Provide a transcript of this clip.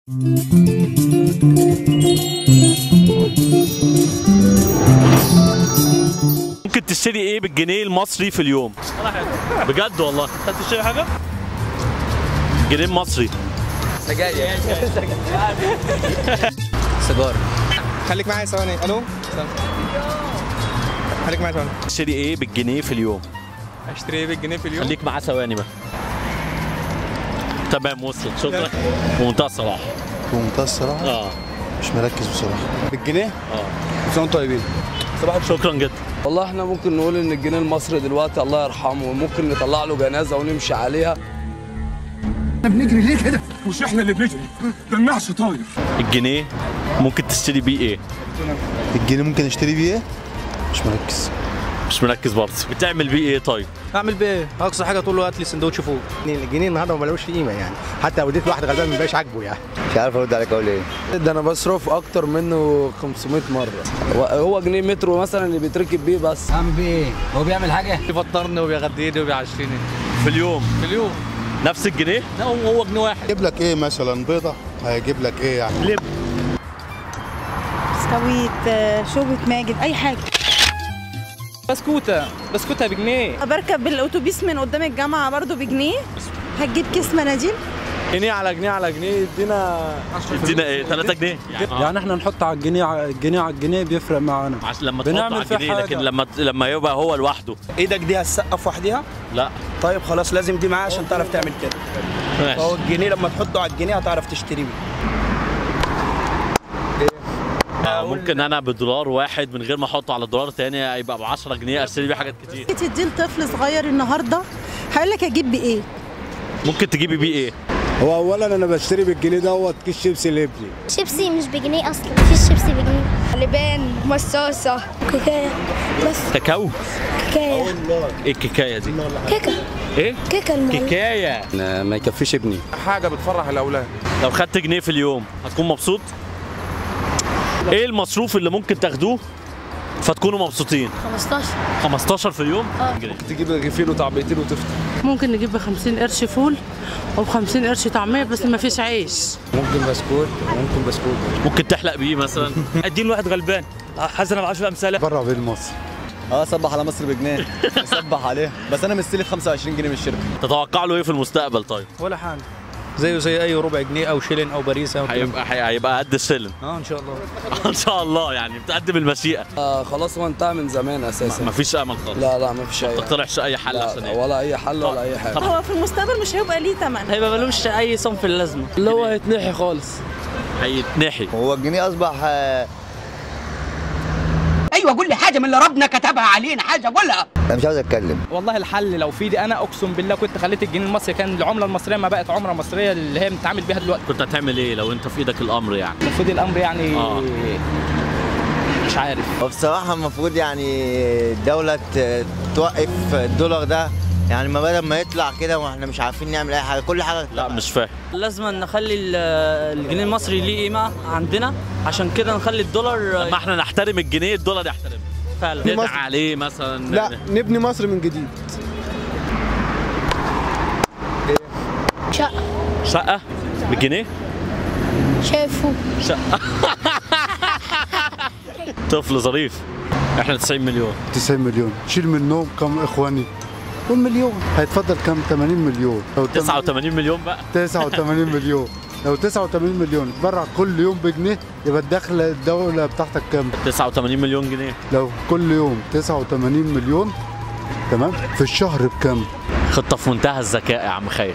ممكن تشتري ايه بالجنيه المصري في اليوم؟ ولا حاجه. بجد والله؟ انت بتشتري حاجه؟ جنيه مصري. سجاير. سيجاره. خليك معايا ثواني. الو. خليك معايا ثواني. تشتري ايه بالجنيه في اليوم؟ اشتري ايه بالجنيه في اليوم؟ خليك معاه ثواني بقى. تمام وصلت، شكرا. بمنتهى الصراحه. بمنتهى الصراحه؟ مش مركز بصراحه. بالجنيه؟ كل سنه وانتم طيبين. شكرا جدا. والله احنا ممكن نقول ان الجنيه المصري دلوقتي الله يرحمه ممكن نطلع له جنازه ونمشي عليها. احنا بنجري ليه كده؟ مش احنا اللي بنجري، ده النعش طاير. الجنيه ممكن تشتري بيه ايه؟ الجنيه ممكن اشتري بيه ايه؟ مش مركز. مش مركز برضه. بتعمل بيه ايه طيب؟ اعمل بيه ايه؟ اقصى حاجه تقول له هات لي سندوتش فوق. الجنيه النهارده ما بلاقوش قيمه يعني، حتى لو اديت واحد غلبان ما بقاش عاجبه يعني. مش عارف ارد عليك اقول ايه. ده انا بصرف اكتر منه 500 مره. هو جنيه مترو مثلا اللي بيتركب بيه بس. اعمل بيه ايه؟ هو بيعمل حاجه؟ بيفطرني وبيغديني وبيعشيني في اليوم. في اليوم. نفس الجنيه؟ لا هو جنيه واحد. هيجيب لك ايه مثلا؟ بيضه؟ هيجيب لك ايه يعني؟ لب. بسكويت، شوربه ماجد، اي حاجه. بسكوتة بجنيه. بركب بالاتوبيس من قدام الجامعه برضو بجنيه. هتجيب كيس مناديل جنيه على جنيه على جنيه يدينا ايه؟ 3 جنيه يعني احنا نحط على الجنيه على الجنيه بيفرق معانا. عشان لما تحط على الجنيه، لكن لما يبقى هو لوحده. ايدك دي هتسقف وحدها؟ لا. طيب خلاص لازم دي معاه عشان تعرف تعمل كده. ماشي. فهو الجنيه لما تحطه على الجنيه هتعرف تشتري بيه. ممكن انا بدولار واحد من غير ما احطه على دولار تاني يبقى ب 10 جنيه اشتري بيه حاجات كتير. تديه لطفل صغير النهارده هيقول لك اجيب بايه؟ ممكن تجيبي بيه ايه؟ هو اولا انا بشتري بالجنيه دوت كيس شيبسي لابني. شيبسي مش بجنيه اصلا، مفيش شيبسي بجنيه. لبان، مصاصه، كيكايه بس. كاكاو؟ كيكايه. ايه الكيكايه دي؟ كيكه. ايه؟ كيكه المعلقه. كيكايه. ما يكفيش ابني. حاجه بتفرح الاولاد. لو خدت جنيه في اليوم هتكون مبسوط؟ ايه المصروف اللي ممكن تاخدوه فتكونوا مبسوطين؟ 15 في اليوم؟ تجيب رغيفين وطعميتين وتفطر. ممكن نجيب ب 50 قرش فول وب 50 قرش طعميه بس ما فيش عيش. ممكن بسكوت وممكن بسكوت. ممكن تحلق بيه مثلا. اديله واحد غلبان حسن ب10 امثاله. بره بين مصر. صبح على مصر بجنيه. صبح عليها، بس انا مستلف 25 جنيه من الشركه. تتوقع له ايه في المستقبل طيب؟ ولا حاجه. زيه زي اي ربع جنيه او شيلين او باريسه. هيبقى قد السلم. ان شاء الله. ان شاء الله يعني بتقدم المشيئه. خلاص هو انتهى من زمان اساسا. مفيش امل خالص. لا مفيش اي. ما تقترحش اي حل عشان ايه؟ ولا اي حل ولا اي حاجه. هو في المستقبل مش هيبقى ليه ثمن. هيبقى ملوش اي صنف اللازمه. اللي هو هيتنحي خالص. هيتنحي. هو الجنيه اصبح ايوه قول لي حاجه من اللي ربنا كتبها علينا، حاجه قولها. انا مش عاوز اتكلم. والله الحل لو في ايدي انا اقسم بالله كنت خليت الجنيه المصري، كان العمله المصريه ما بقت عمله مصريه اللي هي بنتعامل بيها دلوقتي. كنت هتعمل ايه لو انت في ايدك الامر يعني؟ المفروض الامر يعني مش عارف. وبصراحه المفروض يعني الدوله توقف الدولار ده، يعني ما بدل ما يطلع كده واحنا مش عارفين نعمل اي حاجه، كل حاجه. لا مش فاهم. لازم نخلي الجنيه المصري ليه قيمه عندنا، عشان كده نخلي الدولار. لما احنا نحترم الجنيه الدولار يحترمنا فعلا. ندعي عليه مثلا. لا نبني مصر من جديد. شقه بالجنيه؟ شايفه شقه. طفل ظريف. احنا 90 مليون. 90 مليون شيل منهم كم اخواني؟ والمليون هيتفضل كم؟ 80 مليون. 89 مليون بقى. 89 مليون. لو 89 مليون تبرع كل يوم بجنيه يبقى الدخل الدولة بتاعتك كام؟ 89 مليون جنيه. لو كل يوم 89 مليون تمام، في الشهر بكام؟ خطة في منتهى الذكاء يا عم خير.